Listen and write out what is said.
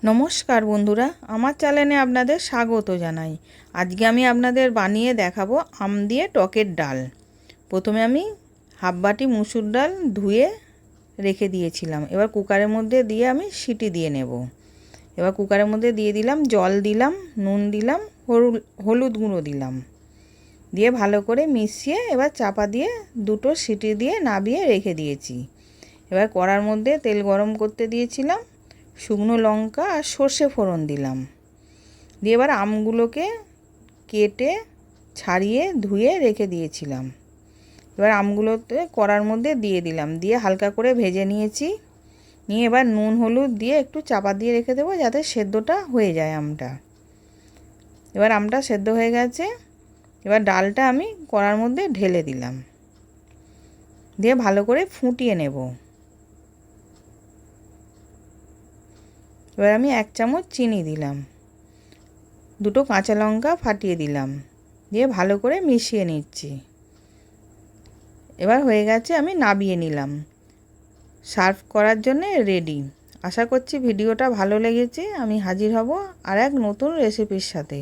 নমস্কার বন্ধুরা, আমার চ্যানেলে আপনাদের স্বাগত জানাই। আজকে আমি আপনাদের বানিয়ে দেখাবো আম দিয়ে টকের ডাল। প্রথমে আমি হাফ বাটি মুসুর ডাল ধুয়ে রেখে দিয়েছিলাম। এবার কুকারের মধ্যে দিয়ে আমি সিটি দিয়ে নেব। এবার কুকারের মধ্যে দিয়ে দিলাম জল, দিলাম নুন, দিলাম হলুদ গুঁড়ো দিলাম, দিয়ে ভালো করে মিশিয়ে এবার চাপা দিয়ে দুটো সিটি দিয়ে নাবিয়ে রেখে দিয়েছি। এবার কড়ার মধ্যে তেল গরম করতে দিয়েছিলাম, শুকনো লঙ্কা আর সর্ষে ফোড়ন দিলাম, দিয়ে এবার আমগুলোকে কেটে ছাড়িয়ে ধুয়ে রেখে দিয়েছিলাম। এবার আমগুলোতে কড়ার মধ্যে দিয়ে দিলাম, দিয়ে হালকা করে ভেজে নিয়েছি। নিয়ে এবার নুন হলুদ দিয়ে একটু চাপা দিয়ে রেখে দেবো যাতে সেদ্ধটা হয়ে যায় আমটা। এবার আমটা সেদ্ধ হয়ে গেছে। এবার ডালটা আমি কড়ার মধ্যে ঢেলে দিলাম, দিয়ে ভালো করে ফুটিয়ে নেব। এবার আমি 1 চামচ চিনি দিলাম, দুটো কাঁচা লঙ্কা ফাটিয়ে দিলাম, দিয়ে ভালো করে মিশিয়ে নিচ্ছি। এবার হয়ে গেছে, আমি নাবিয়ে নিলাম। সার্ভ করার জন্যে রেডি। আশা করছি ভিডিওটা ভালো লেগেছে। আমি হাজির হব আর এক নতুন রেসিপির সাথে।